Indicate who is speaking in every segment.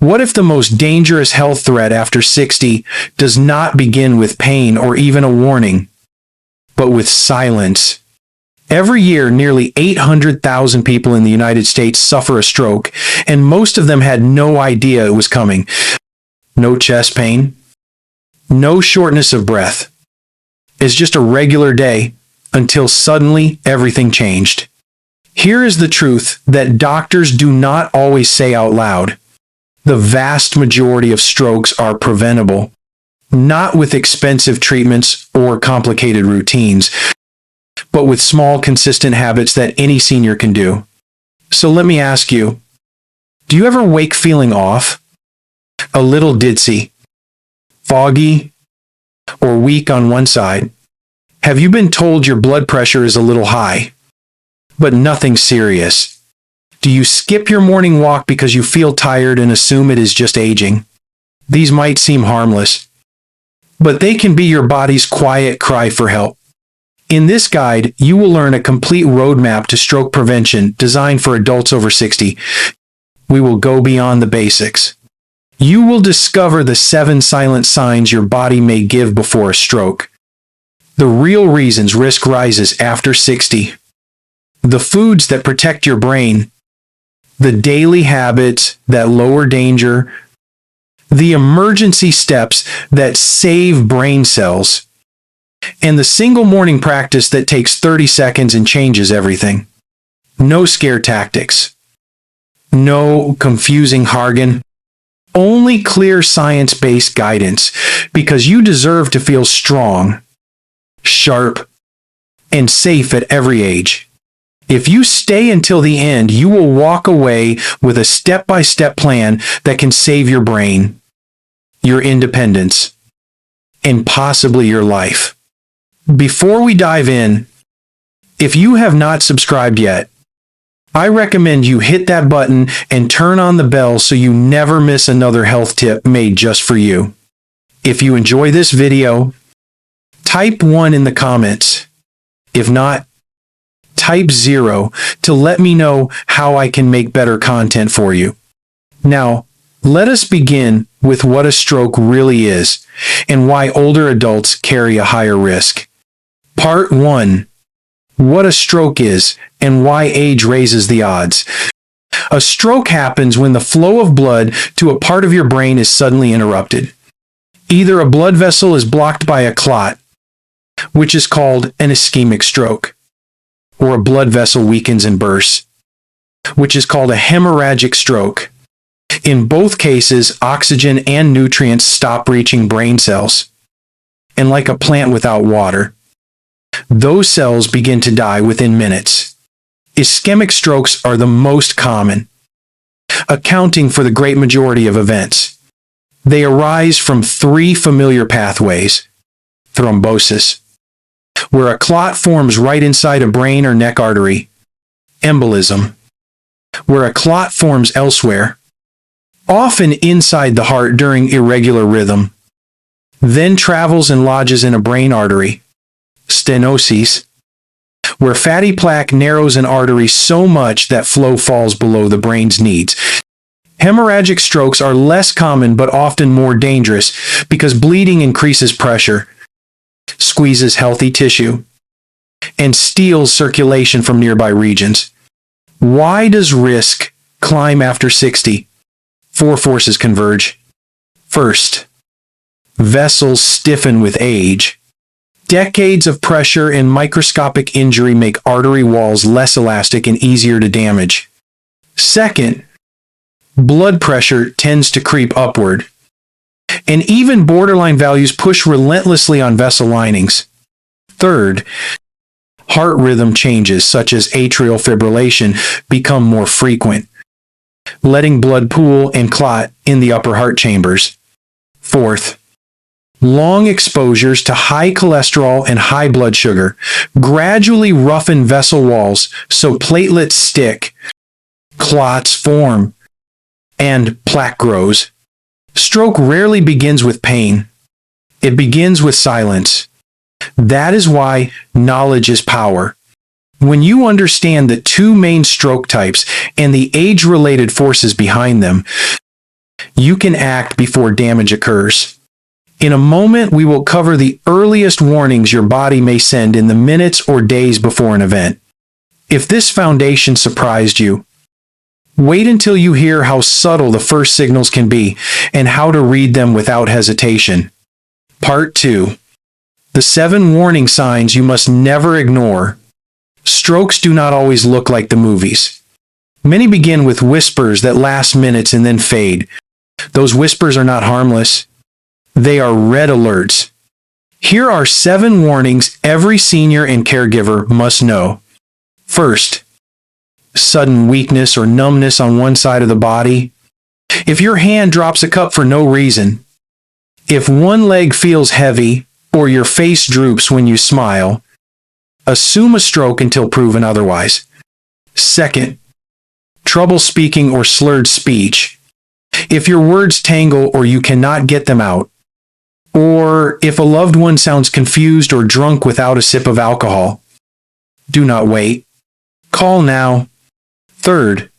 Speaker 1: What if the most dangerous health threat after 60 does not begin with pain or even a warning, but with silence? Every year, nearly 800,000 people in the United States suffer a stroke, and most of them had no idea it was coming. No chest pain, no shortness of breath. It's just a regular day until suddenly everything changed. Here is the truth that doctors do not always say out loud. The vast majority of strokes are preventable, not with expensive treatments or complicated routines, but with small, consistent habits that any senior can do. So let me ask you, do you ever wake feeling off? A little ditzy, foggy, or weak on one side? Have you been told your blood pressure is a little high, but nothing serious? Do you skip your morning walk because you feel tired and assume it is just aging? These might seem harmless, but they can be your body's quiet cry for help. In this guide, you will learn a complete roadmap to stroke prevention designed for adults over 60. We will go beyond the basics. You will discover the 7 silent signs your body may give before a stroke. The real reasons risk rises after 60. The foods that protect your brain. The daily habits that lower danger. The emergency steps that save brain cells. And the single morning practice that takes 30 seconds and changes everything. No scare tactics. No confusing jargon. Only clear science-based guidance, because you deserve to feel strong, sharp, and safe at every age. If you stay until the end, you will walk away with a step-by-step plan that can save your brain, your independence, and possibly your life. Before we dive in, if you have not subscribed yet, I recommend you hit that button and turn on the bell so you never miss another health tip made just for you. If you enjoy this video, type 1 in the comments. If not, type 0 to let me know how I can make better content for you. Now, let us begin with what a stroke really is and why older adults carry a higher risk. Part 1. What a stroke is and why age raises the odds. A stroke happens when the flow of blood to a part of your brain is suddenly interrupted. Either a blood vessel is blocked by a clot, which is called an ischemic stroke, or a blood vessel weakens and bursts, which is called a hemorrhagic stroke. In both cases, oxygen and nutrients stop reaching brain cells. And like a plant without water, those cells begin to die within minutes. Ischemic strokes are the most common, accounting for the great majority of events. They arise from 3 familiar pathways. Thrombosis, where a clot forms right inside a brain or neck artery. Embolism, where a clot forms elsewhere, often inside the heart during irregular rhythm, then travels and lodges in a brain artery. Stenosis, where fatty plaque narrows an artery so much that flow falls below the brain's needs. Hemorrhagic strokes are less common but often more dangerous because bleeding increases pressure, squeezes healthy tissue, and steals circulation from nearby regions. Why does risk climb after 60? 4 forces converge. First, vessels stiffen with age. Decades of pressure and microscopic injury make artery walls less elastic and easier to damage. Second, blood pressure tends to creep upward, and even borderline values push relentlessly on vessel linings. Third, heart rhythm changes such as atrial fibrillation become more frequent, letting blood pool and clot in the upper heart chambers. Fourth, long exposures to high cholesterol and high blood sugar gradually roughen vessel walls so platelets stick, clots form, and plaque grows. Stroke rarely begins with pain. It begins with silence. That is why knowledge is power. When you understand the 2 main stroke types and the age-related forces behind them, you can act before damage occurs. In a moment, we will cover the earliest warnings your body may send in the minutes or days before an event. If this foundation surprised you, wait until you hear how subtle the first signals can be and how to read them without hesitation. Part 2. The 7 warning signs you must never ignore. Strokes do not always look like the movies. Many begin with whispers that last minutes and then fade. Those whispers are not harmless. They are red alerts. Here are 7 warnings every senior and caregiver must know. First, sudden weakness or numbness on one side of the body. If your hand drops a cup for no reason, if one leg feels heavy, or your face droops when you smile, assume a stroke until proven otherwise. Second, trouble speaking or slurred speech. If your words tangle or you cannot get them out, or if a loved one sounds confused or drunk without a sip of alcohol, do not wait. Call now. Third,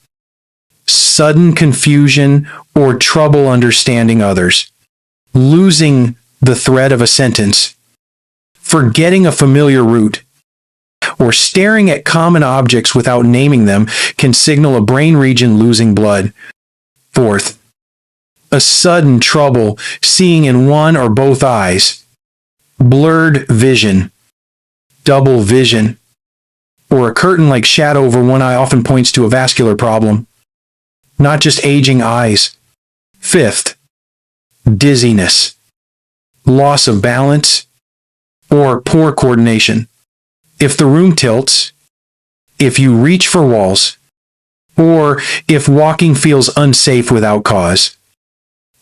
Speaker 1: sudden confusion or trouble understanding others. Losing the thread of a sentence, forgetting a familiar route, or staring at common objects without naming them can signal a brain region losing blood. Fourth, a sudden trouble seeing in one or both eyes, blurred vision, double vision, or a curtain-like shadow over one eye often points to a vascular problem, not just aging eyes. Fifth, dizziness, loss of balance, or poor coordination. If the room tilts, if you reach for walls, or if walking feels unsafe without cause,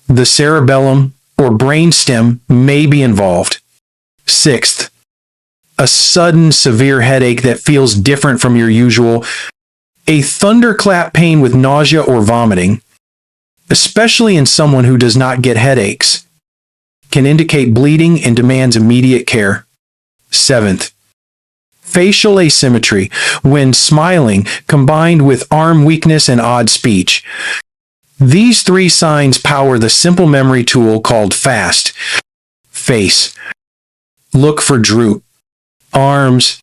Speaker 1: the cerebellum or brainstem may be involved. Sixth, a sudden severe headache that feels different from your usual, a thunderclap pain with nausea or vomiting, especially in someone who does not get headaches, can indicate bleeding and demands immediate care. Seventh, facial asymmetry when smiling combined with arm weakness and odd speech. These 3 signs power the simple memory tool called FAST. Face. Look for droop. Arms.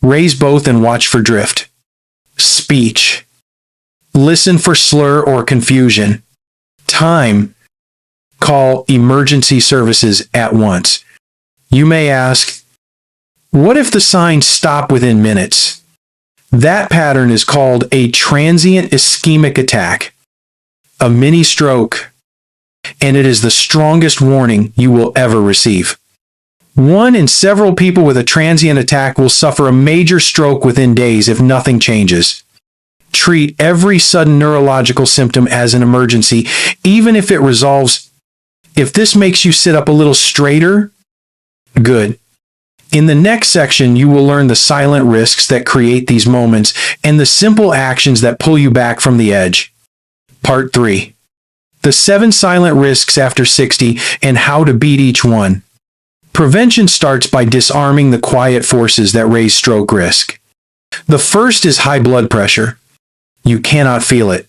Speaker 1: Raise both and watch for drift. Speech. Listen for slur or confusion. Time. Call emergency services at once. You may ask, what if the signs stop within minutes? That pattern is called a transient ischemic attack, a mini stroke, and it is the strongest warning you will ever receive. 1 in several people with a transient attack will suffer a major stroke within days if nothing changes. Treat every sudden neurological symptom as an emergency, even if it resolves. If this makes you sit up a little straighter, good. In the next section, you will learn the silent risks that create these moments and the simple actions that pull you back from the edge. Part 3. The 7 silent risks after 60 and how to beat each one. Prevention starts by disarming the quiet forces that raise stroke risk. The first is high blood pressure. You cannot feel it.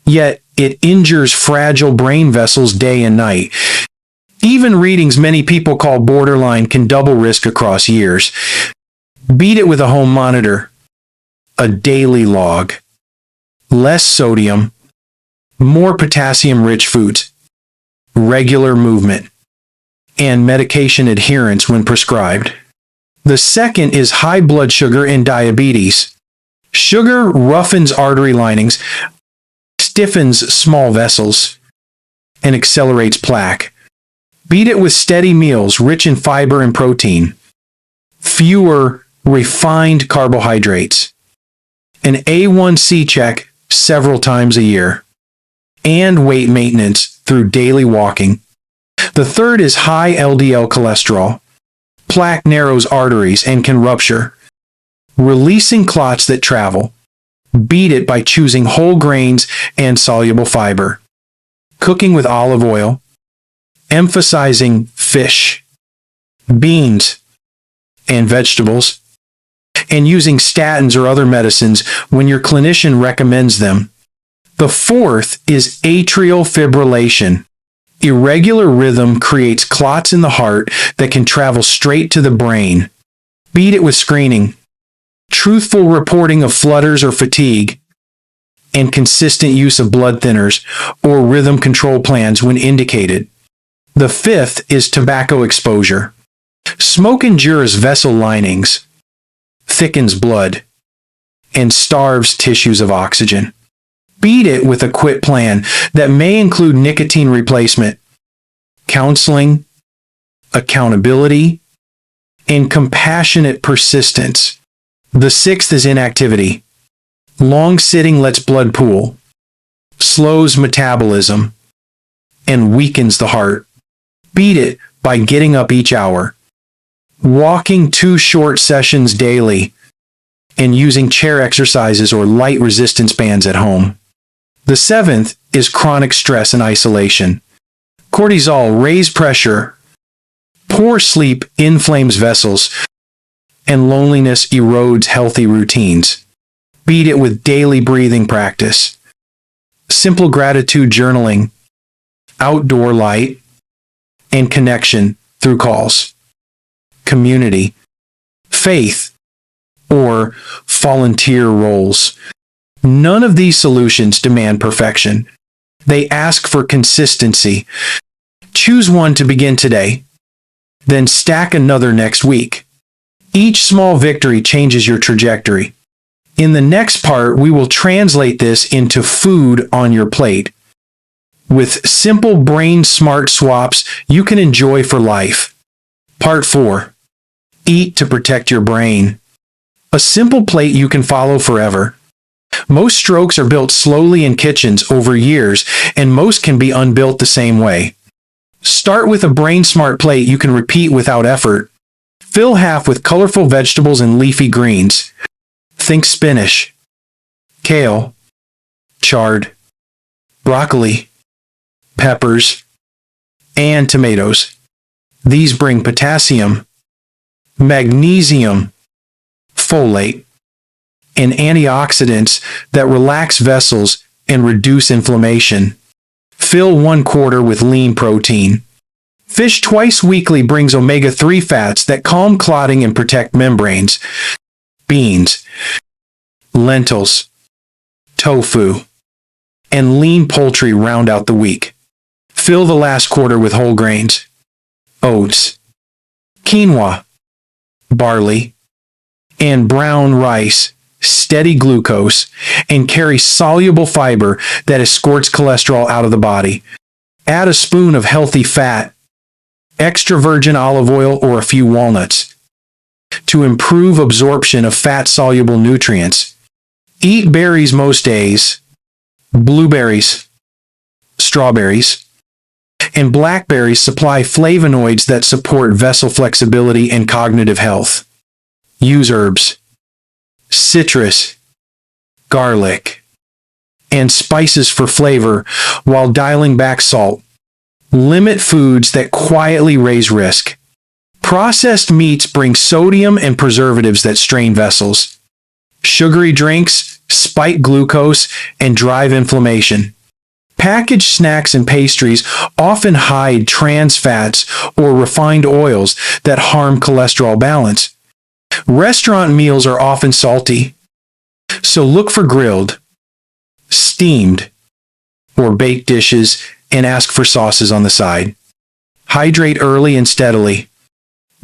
Speaker 1: Yet, it injures fragile brain vessels day and night. Even readings many people call borderline can double risk across years. Beat it with a home monitor, a daily log, less sodium, more potassium-rich foods, regular movement, and medication adherence when prescribed. The second is high blood sugar and diabetes. Sugar roughens artery linings, stiffens small vessels, and accelerates plaque. Beat it with steady meals rich in fiber and protein, fewer refined carbohydrates, an A1C check several times a year, and weight maintenance through daily walking. The third is high LDL cholesterol. Plaque narrows arteries and can rupture, releasing clots that travel. Beat it by choosing whole grains and soluble fiber, cooking with olive oil, emphasizing fish, beans, and vegetables, and using statins or other medicines when your clinician recommends them. The fourth is atrial fibrillation. Irregular rhythm creates clots in the heart that can travel straight to the brain. Beat it with screening, truthful reporting of flutters or fatigue, and consistent use of blood thinners or rhythm control plans when indicated. The fifth is tobacco exposure. Smoke injures vessel linings, thickens blood, and starves tissues of oxygen. Beat it with a quit plan that may include nicotine replacement, counseling, accountability, and compassionate persistence. The sixth is inactivity. Long sitting lets blood pool, slows metabolism, and weakens the heart. Beat it by getting up each hour, walking 2 short sessions daily, and using chair exercises or light resistance bands at home. The seventh is chronic stress and isolation. Cortisol raises pressure, poor sleep inflames vessels, and loneliness erodes healthy routines. Beat it with daily breathing practice, simple gratitude journaling, outdoor light, and connection through calls, community, faith, or volunteer roles. None of these solutions demand perfection. They ask for consistency. Choose one to begin today, then stack another next week. Each small victory changes your trajectory. In the next part, we will translate this into food on your plate. With simple brain smart swaps you can enjoy for life. Part 4. Eat to protect your brain. A simple plate you can follow forever. Most strokes are built slowly in kitchens over years, and most can be unbuilt the same way. Start with a brain smart plate you can repeat without effort. Fill half with colorful vegetables and leafy greens. Think spinach, kale, chard, broccoli, peppers, and tomatoes. These bring potassium, magnesium, folate, and antioxidants that relax vessels and reduce inflammation. Fill 1/4 with lean protein. Fish twice weekly brings omega-3 fats that calm clotting and protect membranes. Beans, lentils, tofu, and lean poultry round out the week. Fill the last quarter with whole grains, oats, quinoa, barley, and brown rice, steady glucose, and carry soluble fiber that escorts cholesterol out of the body. Add a spoon of healthy fat, extra virgin olive oil, or a few walnuts to improve absorption of fat-soluble nutrients. Eat berries most days, blueberries, strawberries, and blackberries supply flavonoids that support vessel flexibility and cognitive health. Use herbs, citrus, garlic, and spices for flavor while dialing back salt. Limit foods that quietly raise risk. Processed meats bring sodium and preservatives that strain vessels. Sugary drinks spike glucose and drive inflammation. Packaged snacks and pastries often hide trans fats or refined oils that harm cholesterol balance. Restaurant meals are often salty, so look for grilled, steamed, or baked dishes and ask for sauces on the side. Hydrate early and steadily.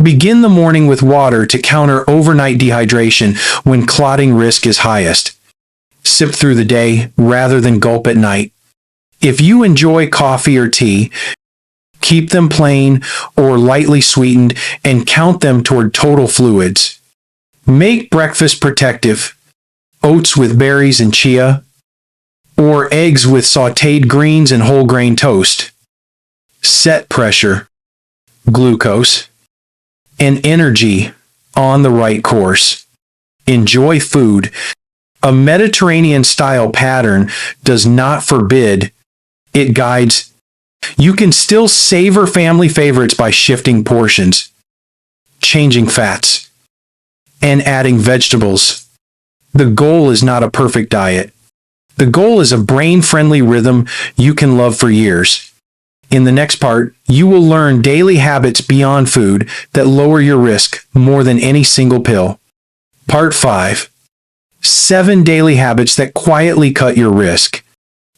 Speaker 1: Begin the morning with water to counter overnight dehydration when clotting risk is highest. Sip through the day rather than gulp at night. If you enjoy coffee or tea, keep them plain or lightly sweetened and count them toward total fluids. Make breakfast protective. Oats with berries and chia, or eggs with sautéed greens and whole grain toast. Set pressure, glucose, and energy on the right course. Enjoy food. A Mediterranean-style pattern does not forbid, it guides. You can still savor family favorites by shifting portions, changing fats, and adding vegetables. The goal is not a perfect diet. The goal is a brain-friendly rhythm you can love for years. In the next part, you will learn daily habits beyond food that lower your risk more than any single pill. Part 5. 7 daily habits that quietly cut your risk.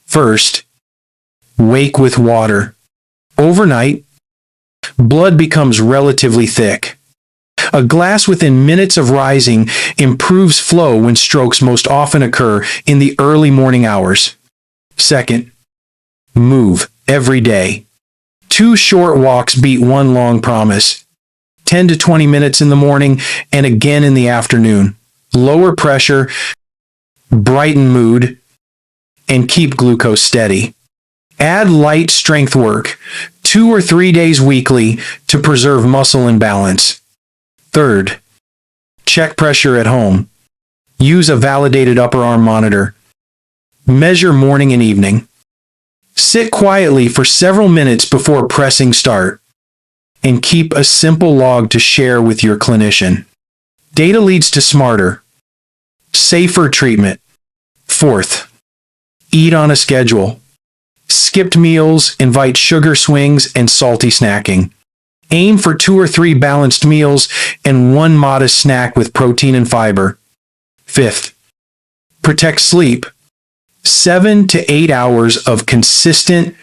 Speaker 1: First, wake with water. Overnight, blood becomes relatively thick. A glass within minutes of rising improves flow when strokes most often occur in the early morning hours. Second, move every day. 2 short walks beat 1 long promise. 10 to 20 minutes in the morning and again in the afternoon. Lower pressure, brighten mood, and keep glucose steady. Add light strength work, 2 or 3 days weekly to preserve muscle and balance. Third, check pressure at home. Use a validated upper arm monitor. Measure morning and evening. Sit quietly for several minutes before pressing start. And keep a simple log to share with your clinician. Data leads to smarter, safer treatment. Fourth, eat on a schedule. Skipped meals invite sugar swings and salty snacking. Aim for 2 or 3 balanced meals and 1 modest snack with protein and fiber. Fifth, protect sleep. 7 to 8 hours of consistent,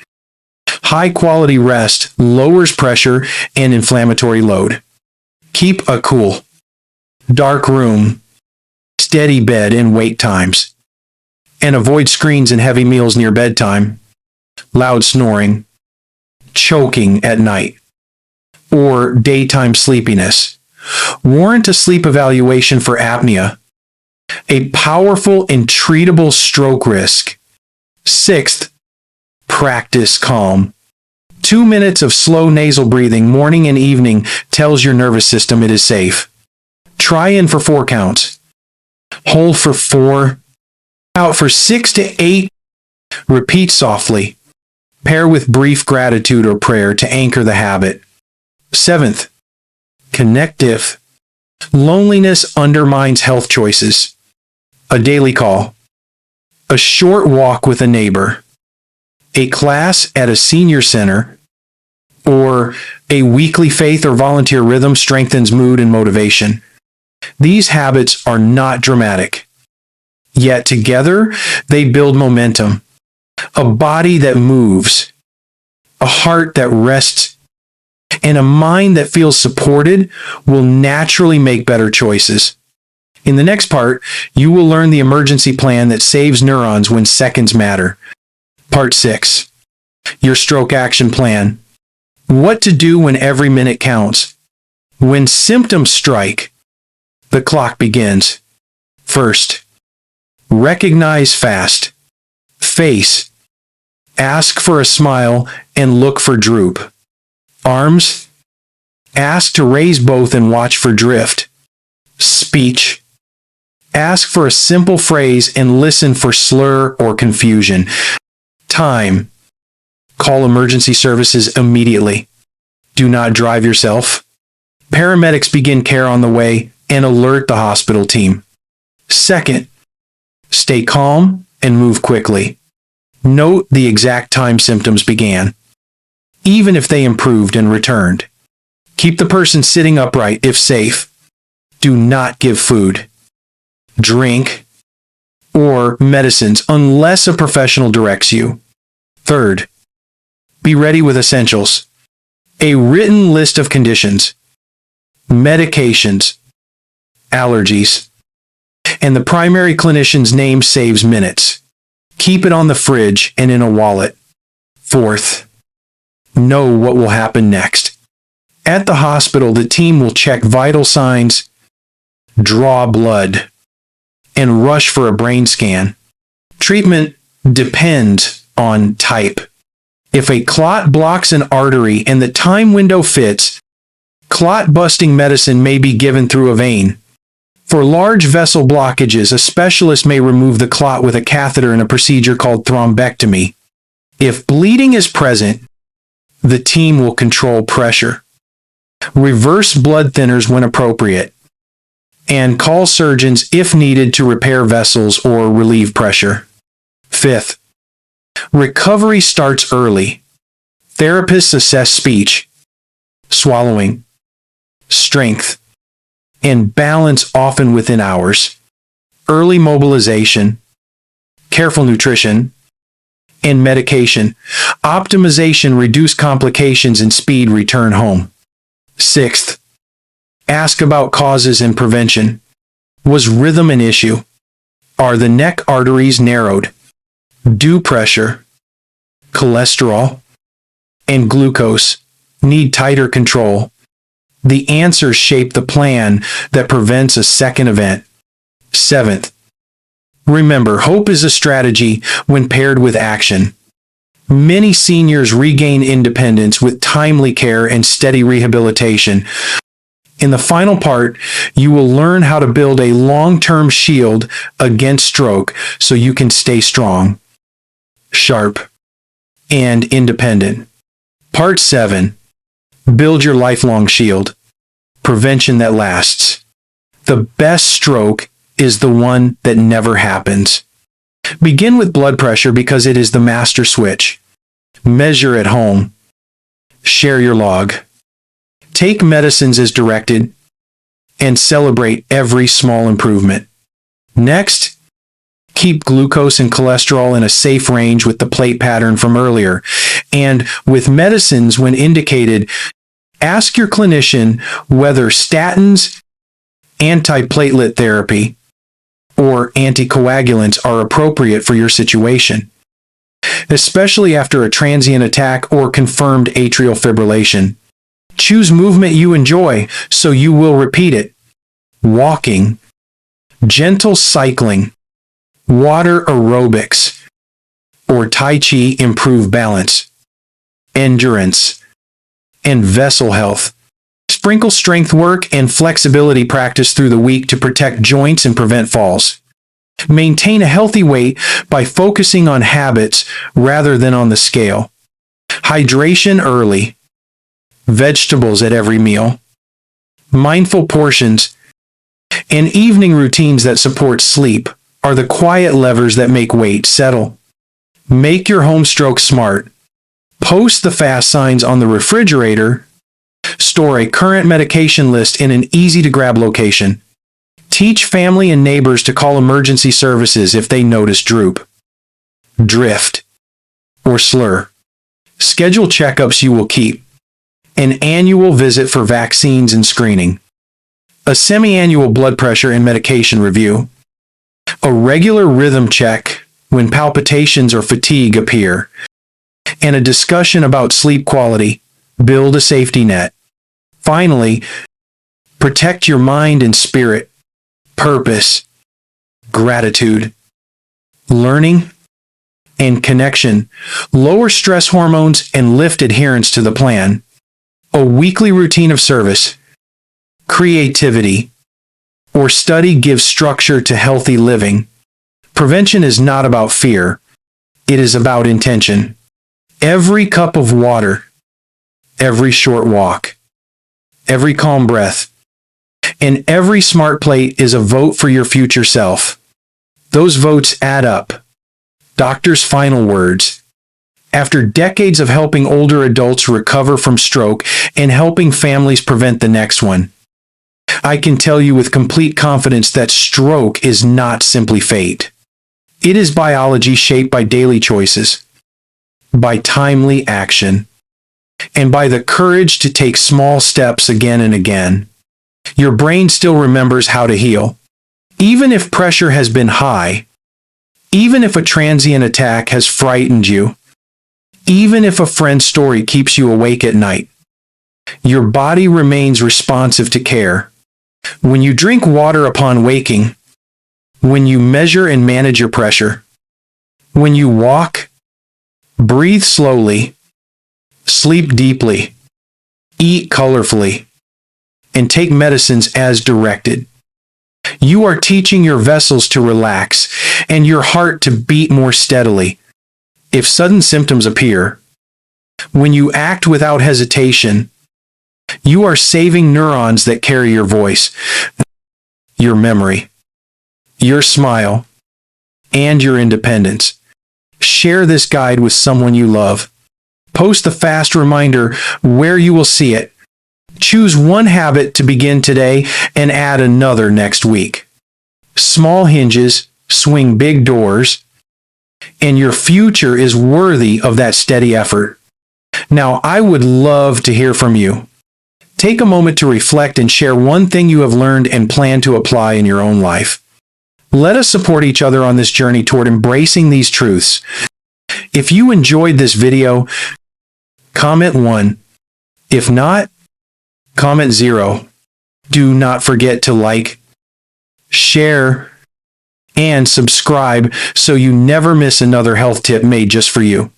Speaker 1: high-quality rest lowers pressure and inflammatory load. Keep a cool, dark room, steady bed and wake times. And avoid screens and heavy meals near bedtime, loud snoring, choking at night, or daytime sleepiness. Warrant a sleep evaluation for apnea, a powerful and treatable stroke risk. Sixth, practice calm. 2 minutes of slow nasal breathing morning and evening tells your nervous system it is safe. Try in for 4 counts. Hold for 4. Out for 6 to 8. Repeat softly. Pair with brief gratitude or prayer to anchor the habit. Seventh, connective. Loneliness undermines health choices. A daily call. A short walk with a neighbor. A class at a senior center. Or a weekly faith or volunteer rhythm strengthens mood and motivation. These habits are not dramatic. Yet together, they build momentum. A body that moves. A heart that rests. And a mind that feels supported will naturally make better choices. In the next part, you will learn the emergency plan that saves neurons when seconds matter. Part 6. Your stroke action plan. What to do when every minute counts. When symptoms strike, the clock begins. First, recognize fast. Face. Ask for a smile and look for droop. Arms. Ask to raise both and watch for drift. Speech. Ask for a simple phrase and listen for slur or confusion. Time. Call emergency services immediately. Do not drive yourself. Paramedics begin care on the way and alert the hospital team. Second, stay calm and move quickly. Note the exact time symptoms began, even if they improved and returned. Keep the person sitting upright if safe. Do not give food, drink, or medicines unless a professional directs you. Third, be ready with essentials. A written list of conditions, medications, allergies, and the primary clinician's name saves minutes. Keep it on the fridge and in a wallet. Fourth, know what will happen next. At the hospital, the team will check vital signs, draw blood, and rush for a brain scan. Treatment depends on type. If a clot blocks an artery and the time window fits, clot-busting medicine may be given through a vein. For large vessel blockages, a specialist may remove the clot with a catheter in a procedure called thrombectomy. If bleeding is present, the team will control pressure, reverse blood thinners when appropriate, and call surgeons if needed to repair vessels or relieve pressure. Fifth, recovery starts early. Therapists assess speech, swallowing, strength, and balance often within hours. Early mobilization, careful nutrition, and medication. Optimization reduce complications and speed return home. Sixth, ask about causes and prevention. Was rhythm an issue? Are the neck arteries narrowed? Do pressure, cholesterol, and glucose need tighter control? The answers shape the plan that prevents a second event. Seventh, remember, hope is a strategy when paired with action. Many seniors regain independence with timely care and steady rehabilitation. In the final part, you will learn how to build a long-term shield against stroke so you can stay strong, sharp, and independent. Part 7. Build your lifelong shield. Prevention that lasts. The best stroke is the one that never happens. Begin with blood pressure because it is the master switch. Measure at home. Share your log. Take medicines as directed and celebrate every small improvement. Next, keep glucose and cholesterol in a safe range with the plate pattern from earlier. And with medicines, when indicated, ask your clinician whether statins, antiplatelet therapy, or anticoagulants are appropriate for your situation, especially after a transient attack or confirmed atrial fibrillation. Choose movement you enjoy so you will repeat it. Walking, gentle cycling, water aerobics, or Tai Chi improve balance, endurance, and vessel health. Sprinkle strength work and flexibility practice through the week to protect joints and prevent falls. Maintain a healthy weight by focusing on habits rather than on the scale. Hydration early. Vegetables at every meal. Mindful portions and evening routines that support sleep are the quiet levers that make weight settle. Make your home stroke smart. Post the fast signs on the refrigerator. Store a current medication list in an easy-to-grab location. Teach family and neighbors to call emergency services if they notice droop, drift, or slur. Schedule checkups you will keep. An annual visit for vaccines and screening. A semi-annual blood pressure and medication review. A regular rhythm check when palpitations or fatigue appear. And a discussion about sleep quality. Build a safety net. Finally, protect your mind and spirit. Purpose, gratitude, learning, and connection. Lower stress hormones and lift adherence to the plan. A weekly routine of service, creativity, or study gives structure to healthy living. Prevention is not about fear. It is about intention. Every cup of water, every short walk, every calm breath, and every smart plate is a vote for your future self. Those votes add up. Doctor's final words. After decades of helping older adults recover from stroke and helping families prevent the next one, I can tell you with complete confidence that stroke is not simply fate. It is biology shaped by daily choices, by timely action, and by the courage to take small steps again and again. Your brain still remembers how to heal. Even if pressure has been high, even if a transient attack has frightened you, even if a friend's story keeps you awake at night, your body remains responsive to care. When you drink water upon waking, when you measure and manage your pressure, when you walk, breathe slowly, sleep deeply, eat colorfully, and take medicines as directed, you are teaching your vessels to relax and your heart to beat more steadily. If sudden symptoms appear, when you act without hesitation, you are saving neurons that carry your voice, your memory, your smile, and your independence. Share this guide with someone you love. Post the fast reminder where you will see it. Choose one habit to begin today and add another next week. Small hinges swing big doors, and your future is worthy of that steady effort. Now, I would love to hear from you. Take a moment to reflect and share one thing you have learned and plan to apply in your own life. Let us support each other on this journey toward embracing these truths. If you enjoyed this video, comment 1. If not, comment 0. Do not forget to like, share, and subscribe so you never miss another health tip made just for you.